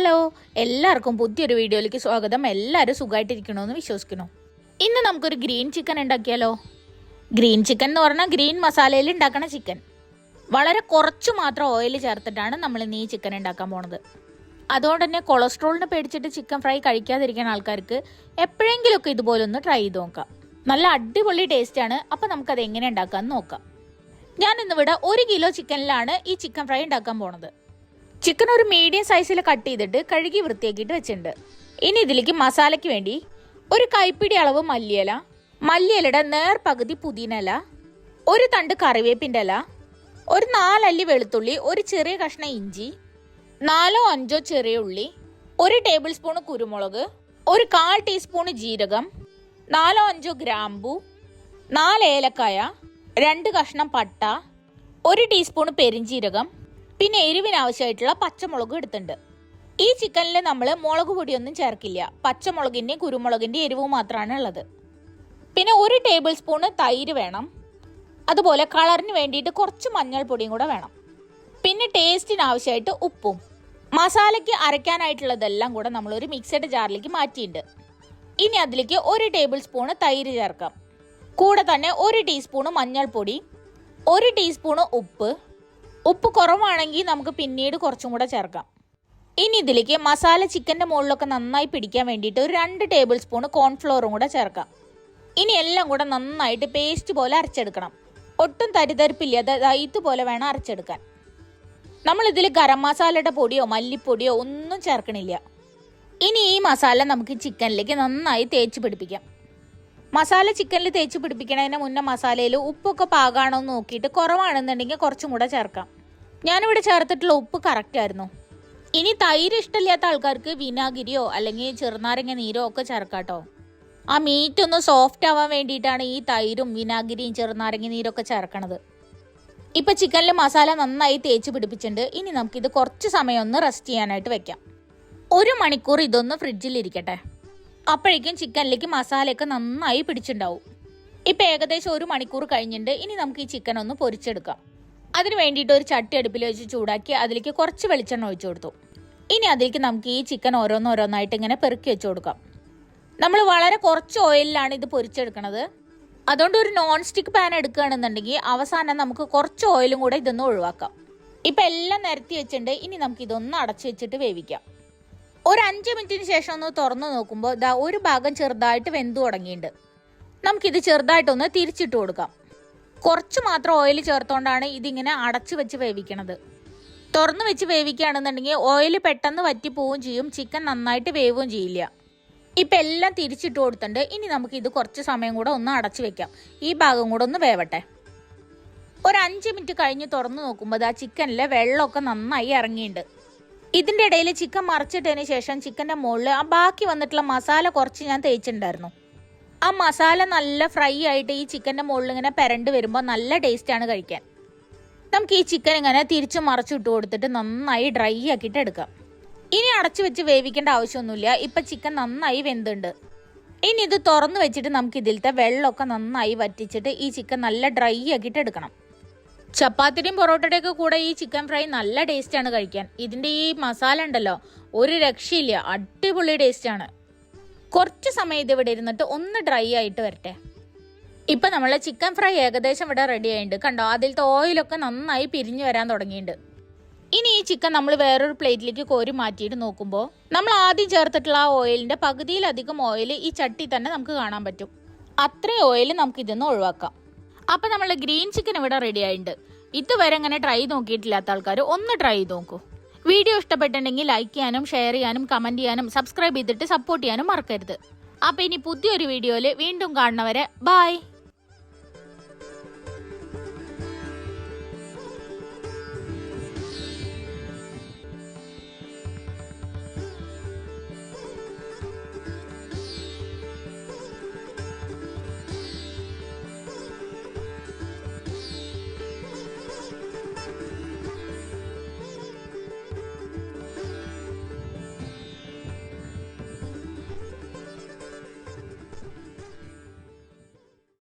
Hello, എല്ലാവർക്കും പുതിയൊരു വീഡിയോയിലേക്ക് സ്വാഗതം. എല്ലാവരും സുഖമായിട്ടിരിക്കണമെന്ന് വിശ്വസിക്കുന്നു. ഇന്ന് നമുക്കൊരു ഗ്രീൻ ചിക്കൻ ഉണ്ടാക്കിയാലോ. ഗ്രീൻ ചിക്കൻ എന്ന് പറഞ്ഞാൽ ഗ്രീൻ മസാലയിൽ ഉണ്ടാക്കണ ചിക്കൻ. വളരെ കുറച്ച് മാത്രം ഓയിൽ ചേർത്തിട്ടാണ് നമ്മൾ ഇന്ന് ഈ ചിക്കൻ ഉണ്ടാക്കാൻ പോണത്. അതുകൊണ്ട് തന്നെ കൊളസ്ട്രോളിനെ പേടിച്ചിട്ട് ചിക്കൻ ഫ്രൈ കഴിക്കാതിരിക്കുന്ന ആൾക്കാർക്ക് എപ്പോഴെങ്കിലുമൊക്കെ ഇതുപോലൊന്ന് ട്രൈ ചെയ്ത് നോക്കാം. നല്ല അടിപൊളി ടേസ്റ്റാണ്. അപ്പം നമുക്കത് എങ്ങനെ ഉണ്ടാക്കാമെന്ന് നോക്കാം. ഞാൻ ഇന്നിവിടെ 1 കിലോ ചിക്കനിലാണ് ഈ ചിക്കൻ ഫ്രൈ ഉണ്ടാക്കാൻ പോണത്. ചിക്കൻ ഒരു മീഡിയം സൈസിൽ കട്ട് ചെയ്തിട്ട് കഴുകി വൃത്തിയാക്കിയിട്ട് വെച്ചിട്ടുണ്ട്. ഇനി ഇതിലേക്ക് മസാലയ്ക്ക് വേണ്ടി ഒരു കൈപ്പിടി അളവ് മല്ലിയില, മല്ലിയിലയുടെ നേർപകുതി പുതിനയില, ഒരു തണ്ട് കറിവേപ്പിൻ്റെ ഇല, ഒരു 4 അല്ലി വെളുത്തുള്ളി, ഒരു ചെറിയ കഷ്ണം ഇഞ്ചി, 4-5 ചെറിയ ഉള്ളി, 1 ടേബിൾ സ്പൂൺ കുരുമുളക്, ഒരു 1/4 ടീസ്പൂൺ ജീരകം, 4-5 ഗ്രാമ്പു, 4 ഏലക്കായ, 2 കഷ്ണം പട്ട, 1 ടീസ്പൂൺ പെരിഞ്ജീരകം, പിന്നെ എരിവിന് ആവശ്യമായിട്ടുള്ള പച്ചമുളകും എടുത്തിട്ടുണ്ട്. ഈ ചിക്കനിൽ നമ്മൾ മുളക് പൊടിയൊന്നും ചേർക്കില്ല. പച്ചമുളകിൻ്റെയും കുരുമുളകിൻ്റെയും എരിവ് മാത്രമാണ് ഉള്ളത്. പിന്നെ 1 ടേബിൾ സ്പൂൺ തൈര് വേണം. അതുപോലെ കളറിന് വേണ്ടിയിട്ട് കുറച്ച് മഞ്ഞൾപ്പൊടിയും കൂടെ വേണം. പിന്നെ ടേസ്റ്റിന് ആവശ്യമായിട്ട് ഉപ്പും. മസാലയ്ക്ക് അരയ്ക്കാനായിട്ടുള്ളതെല്ലാം കൂടെ നമ്മളൊരു മിക്സഡ് ജാറിലേക്ക് മാറ്റിയിട്ടുണ്ട്. ഇനി അതിലേക്ക് 1 ടേബിൾ സ്പൂൺ തൈര് ചേർക്കാം. കൂടെ തന്നെ 1 ടീസ്പൂൺ മഞ്ഞൾപ്പൊടി, 1 ടീസ്പൂൺ ഉപ്പ് കുറവാണെങ്കിൽ നമുക്ക് പിന്നീട് കുറച്ചും കൂടെ ചേർക്കാം. ഇനി ഇതിലേക്ക് മസാല ചിക്കൻ്റെ മുകളിലൊക്കെ നന്നായി പിടിക്കാൻ വേണ്ടിയിട്ട് ഒരു 2 ടേബിൾ സ്പൂൺ കോൺഫ്ലോറും കൂടെ ചേർക്കാം. ഇനി എല്ലാം കൂടെ നന്നായിട്ട് പേസ്റ്റ് പോലെ അരച്ചെടുക്കണം. ഒട്ടും തരിതരിപ്പില്ലാതെ ഇതുപോലെ വേണം അരച്ചെടുക്കാൻ. നമ്മളിതിൽ ഗരം മസാലയുടെ പൊടിയോ മല്ലിപ്പൊടിയോ ഒന്നും ചേർക്കണില്ല. ഇനി ഈ മസാല നമുക്ക് ചിക്കനിലേക്ക് നന്നായി തേച്ച് പിടിപ്പിക്കാം. മസാല ചിക്കനിൽ തേച്ച് പിടിപ്പിക്കണതിന് മുന്നേ മസാലയിൽ ഉപ്പൊക്കെ പാകാണോ എന്ന് നോക്കിയിട്ട് കുറവാണെന്നുണ്ടെങ്കിൽ കുറച്ചും കൂടെ ചേർക്കാം. ഞാനിവിടെ ചേർത്തിട്ടുള്ള ഉപ്പ് കറക്റ്റ് ആയിരുന്നു. ഇനി തൈര് ഇഷ്ടമില്ലാത്ത ആൾക്കാർക്ക് വിനാഗിരിയോ അല്ലെങ്കിൽ ചെറുനാരങ്ങ നീരോ ഒക്കെ ചേർക്കാം കേട്ടോ. ആ മീറ്റ് ഒന്ന് സോഫ്റ്റ് ആവാൻ വേണ്ടിയിട്ടാണ് ഈ തൈരും വിനാഗിരിയും ചെറുനാരങ്ങ നീരൊക്കെ ചേർക്കണത്. ഇപ്പം ചിക്കനിൽ മസാല നന്നായി തേച്ച് പിടിപ്പിച്ചിട്ടുണ്ട്. ഇനി നമുക്കിത് കുറച്ച് സമയം ഒന്ന് റെസ്റ്റ് ചെയ്യാനായിട്ട് വെക്കാം. 1 മണിക്കൂർ ഇതൊന്ന് ഫ്രിഡ്ജിലിരിക്കട്ടെ. അപ്പോഴേക്കും ചിക്കനിലേക്ക് മസാലയൊക്കെ നന്നായി പിടിച്ചിട്ടുണ്ടാവും. ഇപ്പം ഏകദേശം 1 മണിക്കൂർ കഴിഞ്ഞിട്ടുണ്ട്. ഇനി നമുക്ക് ഈ ചിക്കൻ ഒന്ന് പൊരിച്ചെടുക്കാം. അതിന് വേണ്ടിയിട്ട് ഒരു ചട്ടി അടുപ്പിൽ വെച്ച് ചൂടാക്കി അതിലേക്ക് കുറച്ച് വെളിച്ചെണ്ണ ഒഴിച്ചു കൊടുത്തു. ഇനി അതിലേക്ക് നമുക്ക് ഈ ചിക്കൻ ഓരോന്നോരോന്നായിട്ട് ഇങ്ങനെ പെറുക്കി വെച്ച് കൊടുക്കാം. നമ്മൾ വളരെ കുറച്ച് ഓയിലിലാണ് ഇത് പൊരിച്ചെടുക്കുന്നത്. അതുകൊണ്ട് ഒരു നോൺ സ്റ്റിക്ക് പാൻ എടുക്കുകയാണെന്നുണ്ടെങ്കിൽ അവസാനം നമുക്ക് കുറച്ച് ഓയിലും കൂടെ ഇതൊന്ന് ഒഴിവാക്കാം. ഇപ്പം എല്ലാം നിരത്തി വെച്ചിട്ടുണ്ട്. ഇനി നമുക്ക് ഇതൊന്ന് അടച്ചു വെച്ചിട്ട് വേവിക്കാം. ഒരു 5 മിനിറ്റിന് ശേഷം ഒന്ന് തുറന്നു നോക്കുമ്പോൾ ഒരു ഭാഗം ചെറുതായിട്ട് വെന്തു തുടങ്ങിയിട്ടുണ്ട്. നമുക്കിത് ചെറുതായിട്ടൊന്ന് തിരിച്ചിട്ട് കൊടുക്കാം. കുറച്ച് മാത്രം ഓയിൽ ചേർത്തുകൊണ്ടാണ് ഇതിങ്ങനെ അടച്ചു വെച്ച് വേവിക്കണത്. തുറന്നു വെച്ച് വേവിക്കുകയാണെന്നുണ്ടെങ്കിൽ ഓയിൽ പെട്ടെന്ന് വറ്റിപ്പോവുകയും ചെയ്യും, ചിക്കൻ നന്നായിട്ട് വേവുകയും ചെയ്യില്ല. ഇപ്പം എല്ലാം തിരിച്ചിട്ട് കൊടുത്തിട്ടുണ്ട്. ഇനി നമുക്കിത് കുറച്ച് സമയം കൂടെ ഒന്ന് അടച്ചു വെക്കാം. ഈ ഭാഗം കൂടെ ഒന്ന് വേവട്ടെ. ഒരു 5 മിനിറ്റ് കഴിഞ്ഞ് തുറന്നു നോക്കുമ്പോൾ ചിക്കനിലെ വെള്ളമൊക്കെ നന്നായി ഇറങ്ങിയിട്ടുണ്ട്. ഇതിൻ്റെ ഇടയിൽ ചിക്കൻ മറിച്ചിട്ടതിന് ശേഷം ചിക്കൻ്റെ മുകളിൽ ആ ബാക്കി വന്നിട്ടുള്ള മസാല കുറച്ച് ഞാൻ തേച്ചിട്ടുണ്ടായിരുന്നു. ആ മസാല നല്ല ഫ്രൈ ആയിട്ട് ഈ ചിക്കൻ്റെ മുകളിൽ ഇങ്ങനെ പെരണ്ട് വരുമ്പോൾ നല്ല ടേസ്റ്റാണ് കഴിക്കാൻ. നമുക്ക് ഈ ചിക്കൻ ഇങ്ങനെ തിരിച്ച് മറിച്ചിട്ട് കൊടുത്തിട്ട് നന്നായി ഡ്രൈ ആക്കിയിട്ട് എടുക്കാം. ഇനി അടച്ചു വെച്ച് വേവിക്കേണ്ട ആവശ്യമൊന്നുമില്ല. ഇപ്പം ചിക്കൻ നന്നായി വെന്തുണ്ട്. ഇനി ഇത് തുറന്ന് വെച്ചിട്ട് നമുക്ക് ഇതിലത്തെ വെള്ളമൊക്കെ നന്നായി വറ്റിച്ചിട്ട് ഈ ചിക്കൻ നല്ല ഡ്രൈ ആക്കിയിട്ട് എടുക്കണം. ചപ്പാത്തിയുടെയും പൊറോട്ടയുടെയൊക്കെ കൂടെ ഈ ചിക്കൻ ഫ്രൈ നല്ല ടേസ്റ്റാണ് കഴിക്കാൻ. ഇതിൻ്റെ ഈ മസാല ഉണ്ടല്ലോ, ഒരു രക്ഷയില്ല, അടിപൊളി ടേസ്റ്റാണ്. കുറച്ച് സമയം ഇത് ഇവിടെ ഇരുന്നിട്ട് ഒന്ന് ഡ്രൈ ആയിട്ട് വരട്ടെ. ഇപ്പം നമ്മളെ ചിക്കൻ ഫ്രൈ ഏകദേശം ഇവിടെ റെഡി ആയിട്ടുണ്ട്. കണ്ടോ, അതിലത്തെ ഓയിലൊക്കെ നന്നായി പിരിഞ്ഞു വരാൻ തുടങ്ങിയിട്ടുണ്ട്. ഇനി ഈ ചിക്കൻ നമ്മൾ വേറൊരു പ്ലേറ്റിലേക്ക് കോരി മാറ്റിയിട്ട് നോക്കുമ്പോൾ നമ്മൾ ആദ്യം ചേർത്തിട്ടുള്ള ആ ഓയിലിൻ്റെ പകുതിയിലധികം ഓയിൽ ഈ ചട്ടി തന്നെ നമുക്ക് കാണാൻ പറ്റും. അത്രയും ഓയിൽ നമുക്ക് ഇതൊന്ന് ഒഴിവാക്കാം. അപ്പം നമ്മൾ ഗ്രീൻ ചിക്കൻ ഇവിടെ റെഡി ആയിട്ടുണ്ട്. ഇതുവരെ അങ്ങനെ ട്രൈ നോക്കിയിട്ടില്ലാത്ത ആൾക്കാർ ഒന്ന് ട്രൈ ചെയ്ത് നോക്കൂ. വീഡിയോ ഇഷ്ടപ്പെട്ടിട്ടുണ്ടെങ്കിൽ ലൈക്ക് ചെയ്യാനും ഷെയർ ചെയ്യാനും കമൻറ്റ് ചെയ്യാനും സബ്സ്ക്രൈബ് ചെയ്തിട്ട് സപ്പോർട്ട് ചെയ്യാനും മറക്കരുത്. അപ്പം ഇനി പുതിയൊരു വീഡിയോയിൽ വീണ്ടും കാണുന്നവരെ ബൈ.